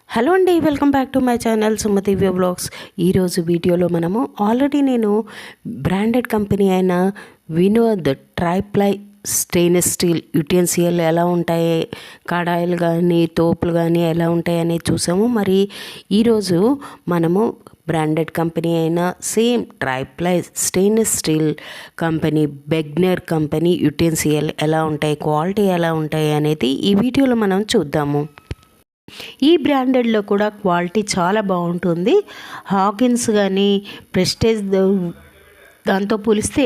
Hello అండి, welcome back to my channel Sumathi vlogs. ఈరోజు వీడియోలో మనము ఆల్రెడీ నేను బ్రాండెడ్ కంపెనీ అయిన Vinod triply stainless steel utensil ఎలా ఉంటాయి, కడాయిలు కానీ తోపులు కానీ ఎలా ఉంటాయి అనేది చూసాము. మరి ఈరోజు మనము బ్రాండెడ్ కంపెనీ అయిన same triply stainless steel company Bergner company utensil ఎలా ఉంటాయి, క్వాలిటీ ఎలా ఉంటాయి అనేది ఈ వీడియోలో మనం చూద్దాము. ఈ బ్రాండెడ్లో కూడా క్వాలిటీ చాలా బాగుంటుంది. హాకిన్స్ కానీ ప్రెస్టేజ్ దాంతో పోలిస్తే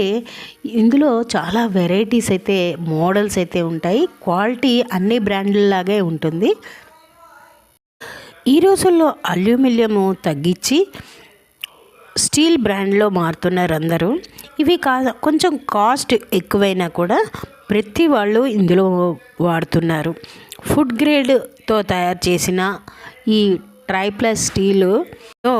ఇందులో చాలా వెరైటీస్ అయితే మోడల్స్ అయితే ఉంటాయి. క్వాలిటీ అన్ని బ్రాండ్లలాగే ఉంటుంది. ఈ రోజుల్లో అల్యూమినియము తగ్గించి స్టీల్ బ్రాండ్లో మారుతున్నారు అందరూ. ఇవి కొంచెం కాస్ట్ ఎక్కువైనా కూడా ప్రతి వాళ్ళు ఇందులో వాడుతున్నారు. ఫుడ్ గ్రేడ్తో తయారు చేసిన ఈ ట్రైప్లై స్టీలుతో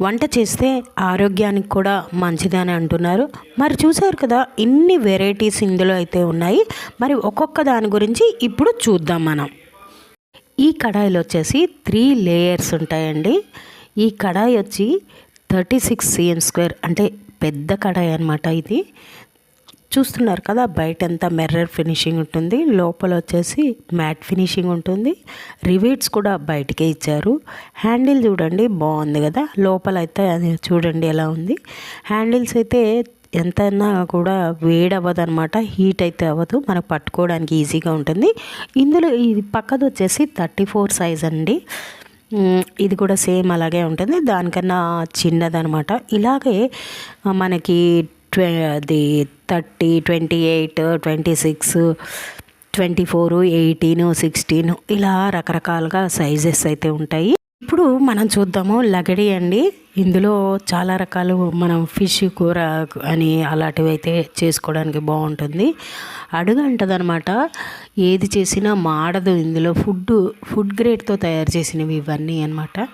వంట చేస్తే ఆరోగ్యానికి కూడా మంచిదని అంటున్నారు. మరి చూసారు కదా, ఇన్ని వెరైటీస్ ఇందులో అయితే ఉన్నాయి. మరి ఒక్కొక్క దాని గురించి ఇప్పుడు చూద్దాం మనం. ఈ కడాయిలో వచ్చేసి 3 లేయర్స్ ఉంటాయండి. ఈ కడాయి వచ్చి 36 cm², అంటే పెద్ద కడాయి అనమాట. ఇది చూస్తున్నారు కదా, బయట అంతా మిర్రర్ ఫినిషింగ్ ఉంటుంది, లోపల వచ్చేసి మ్యాట్ ఫినిషింగ్ ఉంటుంది. రివేట్స్ కూడా బయటకే ఇచ్చారు. హ్యాండిల్ చూడండి, బాగుంది కదా. లోపల అయితే అది చూడండి ఎలా ఉంది. హ్యాండిల్స్ అయితే ఎంతైనా కూడా వేడవ్వదు అనమాట, హీట్ అయితే అవ్వదు, మనకు పట్టుకోవడానికి ఈజీగా ఉంటుంది. ఇందులో ఇది పక్కది వచ్చేసి 34 సైజ్ అండి. ఇది కూడా సేమ్ అలాగే ఉంటుంది, దానికన్నా చిన్నదనమాట. ఇలాగే మనకి అది 30, 28, 26, 24, 18, 16 ఇలా రకరకాలుగా సైజెస్ అయితే ఉంటాయి. ఇప్పుడు మనం చూద్దాము లగడి అండి. ఇందులో చాలా రకాలు మనం ఫిష్ కూర అని అలాంటివి అయితే చేసుకోవడానికి బాగుంటుంది. అడుగంటదనమాట, ఏది చేసినా మాడదు. ఇందులో ఫుడ్ గ్రేడ్తో తయారు చేసినవి ఇవన్నీ అనమాట.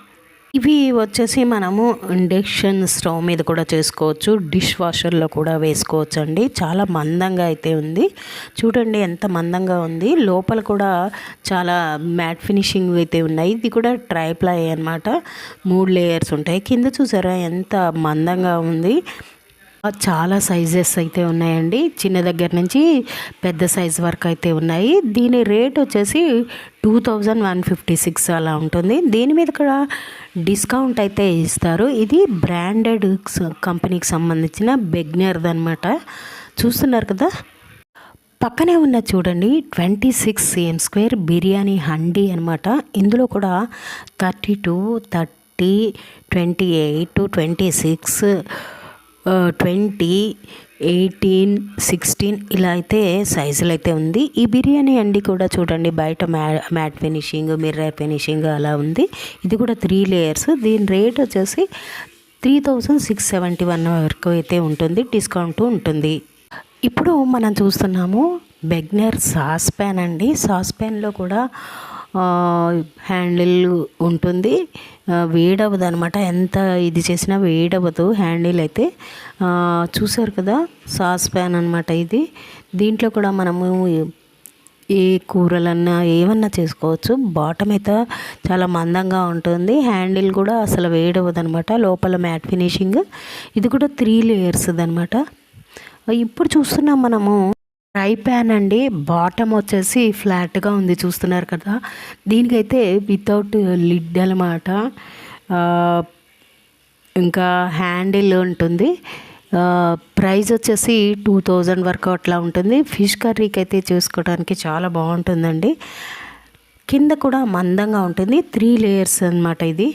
ఇవి వచ్చేసి మనము ఇండక్షన్ స్టవ్ మీద కూడా చేసుకోవచ్చు, డిష్ వాషర్లో కూడా వేసుకోవచ్చు అండి. చాలా మందంగా అయితే ఉంది, చూడండి ఎంత మందంగా ఉంది. లోపల కూడా చాలా మ్యాట్ ఫినిషింగ్ అయితే ఉన్నాయి. ఇది కూడా ట్రైప్లై అనమాట, 3 లేయర్స్ ఉంటాయి. కింద చూసారా ఎంత మందంగా ఉంది. చాలా సైజెస్ అయితే ఉన్నాయండి, చిన్న దగ్గర నుంచి పెద్ద సైజ్ వరకు అయితే ఉన్నాయి. దీని రేట్ వచ్చేసి 2156 అలా ఉంటుంది. దీని మీద కూడా డిస్కౌంట్ అయితే ఇస్తారు. ఇది బ్రాండెడ్ కంపెనీకి సంబంధించిన బెగ్నర్ది అనమాట. చూస్తున్నారు కదా, పక్కనే ఉన్న చూడండి 26 cm² బిర్యానీ హండీ అనమాట. ఇందులో కూడా 32, 30, 28, 26, 20, 18, 16 ఇలా అయితే సైజులు అయితే ఉంది. ఈ బిర్యానీ అండి కూడా చూడండి, బయట మ్యాట్ ఫినిషింగ్, మిర్రర్ ఫినిషింగ్ అలా ఉంది. ఇది కూడా 3 లేయర్స్. దీని రేట్ వచ్చేసి 3671 వరకు అయితే ఉంటుంది, డిస్కౌంట్ ఉంటుంది. ఇప్పుడు మనం చూస్తున్నాము బెగ్నర్ సాస్ ప్యాన్ అండి. సాస్ ప్యాన్లో కూడా హ్యాండిల్ ఉంటుంది, వేడవదు అనమాట. ఎంత ఇది చేసినా వేడవదు హ్యాండిల్ అయితే. చూసారు కదా, సాస్ ప్యాన్ అనమాట ఇది. దీంట్లో కూడా మనము ఏ కూరలన్నా ఏమన్నా చేసుకోవచ్చు. బాటమ్ అయితే చాలా మందంగా ఉంటుంది, హ్యాండిల్ కూడా అసలు వేడవదు అనమాట. లోపల మ్యాట్ ఫినిషింగ్. ఇది కూడా 3 లేయర్స్ అనమాట. ఇప్పుడు చూస్తున్నాం మనము ఫ్రై ప్యాన్ అండి. బాటమ్ వచ్చేసి ఫ్లాట్గా ఉంది, చూస్తున్నారు కదా. దీనికైతే వితౌట్ లిడ్ అనమాట, ఇంకా హ్యాండిల్ ఉంటుంది. ప్రైస్ వచ్చేసి 2000 వరకు అట్లా ఉంటుంది. ఫిష్ కర్రీకి అయితే చేసుకోవడానికి చాలా బాగుంటుందండి. కింద కూడా మందంగా ఉంటుంది, 3 లేయర్స్ అనమాట ఇది.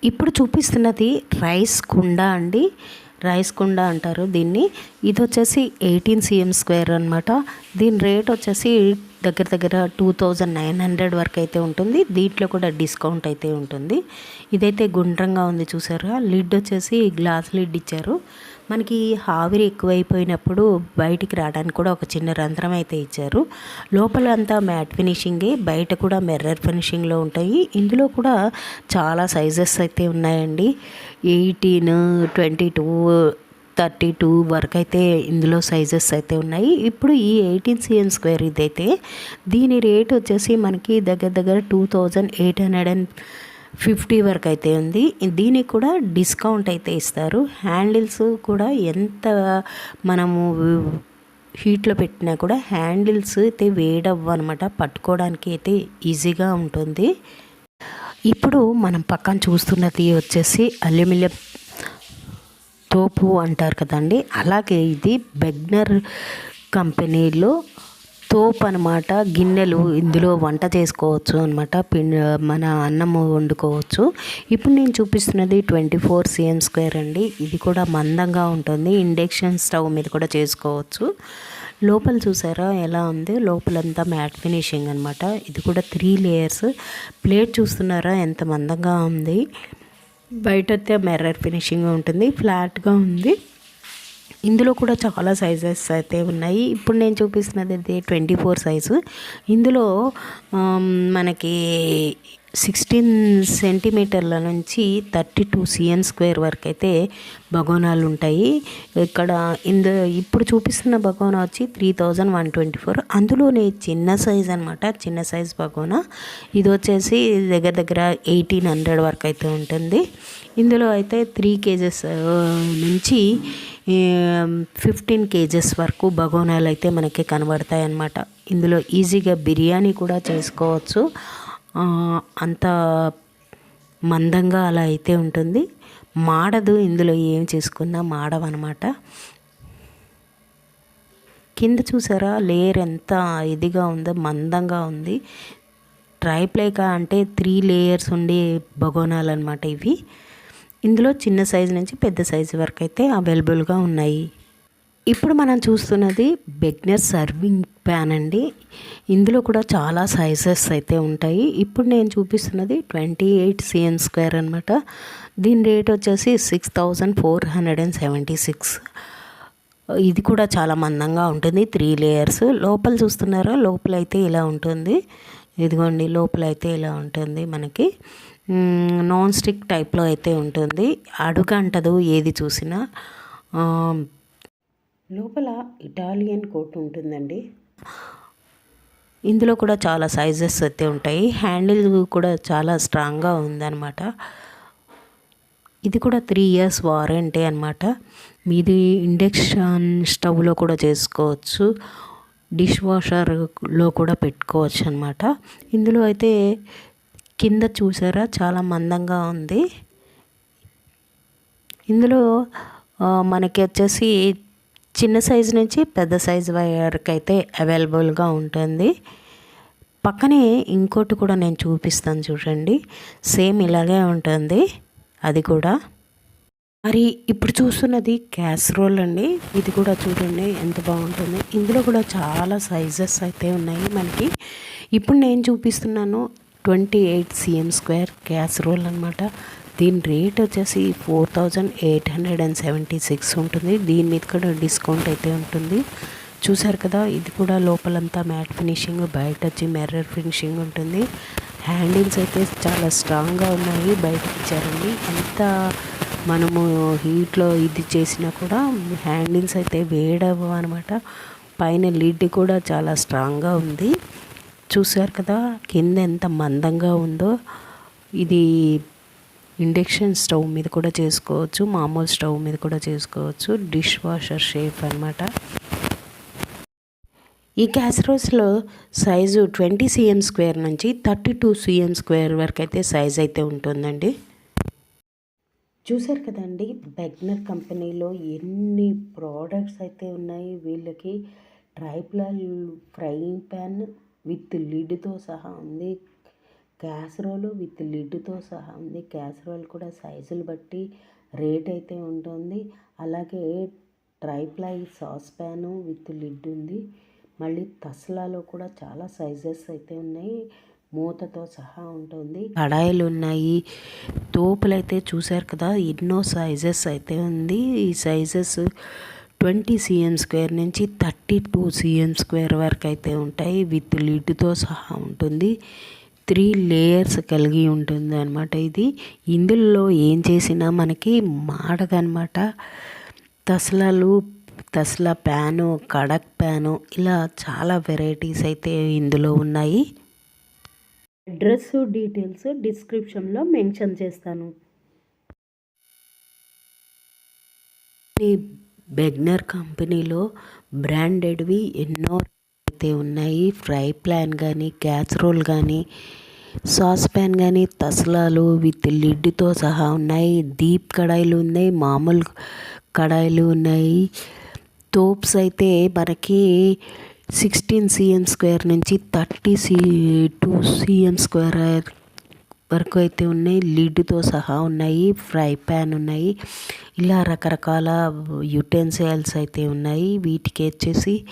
ఇప్పుడు చూపిస్తున్నది రైస్ కుండ అండి, రైస్ కుండ అంటారు దీన్ని. ఇది వచ్చేసి 18 cm² అనమాట. దీని రేట్ వచ్చేసి దగ్గర 2900 వరకు అయితే ఉంటుంది. దీంట్లో కూడా డిస్కౌంట్ అయితే ఉంటుంది. ఇదైతే గుండ్రంగా ఉంది చూసారా. లిడ్ వచ్చేసి గ్లాస్ లిడ్ ఇచ్చారు. మనకి ఆవిరి ఎక్కువైపోయినప్పుడు బయటికి రావడానికి కూడా ఒక చిన్న రంధ్రం అయితే ఇచ్చారు. లోపల అంతా మ్యాట్ ఫినిషింగే, బయట కూడా మిర్రర్ ఫినిషింగ్లో ఉంటాయి. ఇందులో కూడా చాలా సైజెస్ అయితే ఉన్నాయండి. 18, 22, 32 వరకు అయితే ఇందులో సైజెస్ అయితే ఉన్నాయి. ఇప్పుడు ఈ 18 cm² ఇదైతే దీని రేట్ వచ్చేసి మనకి దగ్గర 2800 50 వరకు అయితే ఉంది. దీనికి కూడా డిస్కౌంట్ అయితే ఇస్తారు. హ్యాండిల్స్ కూడా ఎంత మనము హీట్లో పెట్టినా కూడా హ్యాండిల్స్ అయితే వేడవ్వు అనమాట, పట్టుకోవడానికి అయితే ఈజీగా ఉంటుంది. ఇప్పుడు మనం పక్కన చూస్తున్నది వచ్చేసి అల్యూమినియం తోపు అంటారు కదండి, అలాగే ఇది బెగ్నర్ కంపెనీలో తోపు అనమాట. గిన్నెలు ఇందులో వంట చేసుకోవచ్చు అనమాట, మన అన్నము వండుకోవచ్చు. ఇప్పుడు నేను చూపిస్తున్నది 24 cm² అండి. ఇది కూడా మందంగా ఉంటుంది, ఇండక్షన్ స్టవ్ మీద కూడా చేసుకోవచ్చు. లోపల చూసారా ఎలా ఉంది, లోపలంతా మ్యాట్ ఫినిషింగ్ అనమాట. ఇది కూడా 3 లేయర్స్. ప్లేట్ చూస్తున్నారా ఎంత మందంగా ఉంది. బయట అయితే మిర్రర్ ఫినిషింగ్ ఉంటుంది, ఫ్లాట్గా ఉంది. ఇందులో కూడా చాలా సైజెస్ అయితే ఉన్నాయి. ఇప్పుడు నేను చూపిస్తున్నది అయితే 24 సైజు. ఇందులో మనకి 16 సెంటీమీటర్ల నుంచి 32 cm² వరకు అయితే బగోనాలు ఉంటాయి. ఇక్కడ ఇప్పుడు చూపిస్తున్న బగోనా వచ్చి 3124. అందులోనే చిన్న సైజ్ అనమాట, చిన్న సైజ్ బగోనా. ఇది వచ్చేసి దగ్గర దగ్గర 1800 వరకు అయితే ఉంటుంది. ఇందులో అయితే 3 kgs నుంచి 15 kgs వరకు బగోనాలు అయితే మనకి కనబడతాయి అన్నమాట. ఇందులో ఈజీగా బిర్యానీ కూడా చేసుకోవచ్చు, అంత మందంగా అలా అయితే ఉంటుంది. మాడదు, ఇందులో ఏం చేసుకున్నా మాడవన్నమాట. కింద చూసారా లేయర్ ఎంత ఇదిగా ఉందో, మందంగా ఉంది. ట్రైప్లైకా అంటే 3 లేయర్స్ ఉండే బగోనాలు అనమాట ఇవి. ఇందులో చిన్న సైజు నుంచి పెద్ద సైజు వరకు అయితే అవైలబుల్గా ఉన్నాయి. ఇప్పుడు మనం చూస్తున్నది బెగ్నర్ సర్వింగ్ ప్యాన్ అండి. ఇందులో కూడా చాలా సైజెస్ అయితే ఉంటాయి. ఇప్పుడు నేను చూపిస్తున్నది 28 cm² అనమాట. దీని రేట్ వచ్చేసి 6476. ఇది కూడా చాలా మందంగా ఉంటుంది, 3 లేయర్స్. లోపల చూస్తున్నారా, లోపల అయితే ఇలా ఉంటుంది. ఇదిగోండి, లోపల అయితే ఇలా ఉంటుంది మనకి. నాన్ స్టిక్ టైప్లో అయితే ఉంటుంది, అడుగంటదు ఏది చూసినా. లోపల ఇటాలియన్ కోట్ ఉంటుందండి. ఇందులో కూడా చాలా సైజెస్ అయితే ఉంటాయి. హ్యాండిల్ కూడా చాలా స్ట్రాంగ్గా ఉందన్నమాట. ఇది కూడా 3 years వారంటీ అనమాట. మీది ఇండక్షన్ స్టవ్లో కూడా చేసుకోవచ్చు, డిష్ వాషర్లో కూడా పెట్టుకోవచ్చు అనమాట. ఇందులో అయితే కింద చూసారా చాలా మందంగా ఉంది. ఇందులో మనకి వచ్చేసి చిన్న సైజు నుంచి పెద్ద సైజు వరకు అయితే అవైలబుల్గా ఉంటుంది. పక్కనే ఇంకోటి కూడా నేను చూపిస్తాను చూడండి, సేమ్ ఇలాగే ఉంటుంది అది కూడా. మరి ఇప్పుడు చూస్తున్నది క్యాసరోల్ అండి. ఇది కూడా చూడండి ఎంత బాగుంటుంది. ఇందులో కూడా చాలా సైజెస్ అయితే ఉన్నాయి మనకి. ఇప్పుడు నేను చూపిస్తున్నాను 28 cm² క్యాసరోల్ అనమాట. దీని రేట్ వచ్చేసి 4876 ఉంటుంది. దీని మీద కూడా డిస్కౌంట్ అయితే ఉంటుంది. చూసారు కదా, ఇది కూడా లోపలంతా మ్యాట్ ఫినిషింగ్, బయట వచ్చి మిర్రర్ ఫినిషింగ్ ఉంటుంది. హ్యాండిల్స్ అయితే చాలా స్ట్రాంగ్గా ఉన్నాయి, బయటకి ఇచ్చారండి. ఎంత మనము హీట్లో ఇది చేసినా కూడా హ్యాండిల్స్ అయితే వేడవు అనమాట. పైన లిడ్ కూడా చాలా స్ట్రాంగ్గా ఉంది. చూసారు కదా కింద ఎంత మందంగా ఉందో. ఇది ఇండక్షన్ స్టవ్ మీద కూడా చేసుకోవచ్చు, మామూలు స్టవ్ మీద కూడా చేసుకోవచ్చు. డిష్ వాషర్ షేప్ అనమాట. ఈ క్యాసరోల్స్లో సైజు 20 cm² నుంచి 32 cm² వరకు అయితే సైజ్ అయితే ఉంటుందండి. చూసారు కదండి, బెగ్నర్ కంపెనీలో ఎన్ని ప్రోడక్ట్స్ అయితే ఉన్నాయి. వీళ్ళకి ట్రైప్లర్ ఫ్రైయింగ్ ప్యాన్ విత్ లిడ్తో సహా ఉంది, క్యాసరోల్ విత్ లిడ్తో సహా ఉంది. క్యాసరోల్ కూడా సైజులు బట్టి రేట్ అయితే ఉంటుంది. అలాగే triply sauce pan with lid ఉంది. మళ్ళీ తస్లాలో కూడా చాలా సైజెస్ అయితే ఉన్నాయి, మూతతో సహా ఉంటుంది. కడాయిలు ఉన్నాయి, తోపులు అయితే చూసారు కదా ఎన్నో సైజెస్ అయితే ఉంది. ఈ సైజెస్ 20 cm² నుంచి 32 cm² వరకు అయితే ఉంటాయి. విత్ లిడ్తో సహా ఉంటుంది. 3 లేయర్స్ కలిగి ఉంటుంది అనమాట ఇది. ఇందులో ఏం చేసినా మనకి మాడదనమాట. తస్లా ప్యాను, కడక్ ప్యాను, ఇలా చాలా వెరైటీస్ అయితే ఇందులో ఉన్నాయి. అడ్రస్ డీటెయిల్స్ డిస్క్రిప్షన్లో మెన్షన్ చేస్తాను. ఈ బెగ్నర్ కంపెనీలో బ్రాండెడ్వి ఎన్నో అయితే ఉన్నాయి. ఫ్రై ప్యాన్ కానీ, క్యాసరోల్ కానీ, సాస్ ప్యాన్ కానీ, తసలాలు విత్ లిడ్తో సహా ఉన్నాయి. డీప్ కడాయిలు ఉన్నాయి, మామూలు కడాయిలు ఉన్నాయి. తోప్స్ అయితే మనకి 16 cm² నుంచి 2 cm² వరకు అయితే ఉన్నాయి. లిడ్తో సహా ఉన్నాయి. ఫ్రై ప్యాన్ ఉన్నాయి. ఇలా రకరకాల యుటెన్సిల్స్ అయితే ఉన్నాయి. వీటికి వచ్చేసి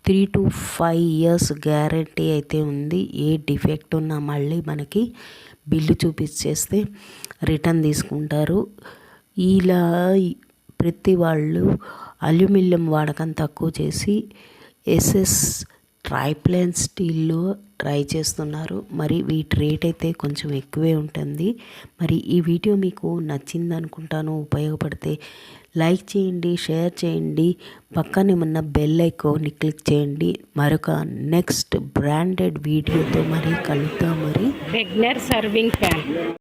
3 to 5 years గ్యారంటీ అయితే ఉంది. ఏ డిఫెక్ట్ ఉన్నా మళ్ళీ మనకి బిల్లు చూపించేస్తే రిటర్న్ తీసుకుంటారు. ఇలా ప్రతి వాళ్ళు అల్యూమినియం వాడకం తక్కువ చేసి ఎస్ఎస్ ట్రైప్లైన్ స్టీల్లో ట్రై చేస్తున్నారు. మరి వీటి రేట్ అయితే కొంచెం ఎక్కువే ఉంటుంది. మరి ఈ వీడియో మీకు నచ్చింది అనుకుంటాను. ఉపయోగపడితే లైక్ చేయండి, షేర్ చేయండి, పక్కనే ఉన్న బెల్ ఐకాన్ని క్లిక్ చేయండి. మరొక నెక్స్ట్ బ్రాండెడ్ వీడియోతో మరి కలుద్దాం. మరి బెగ్నర్ సర్వింగ్ ప్యాన్.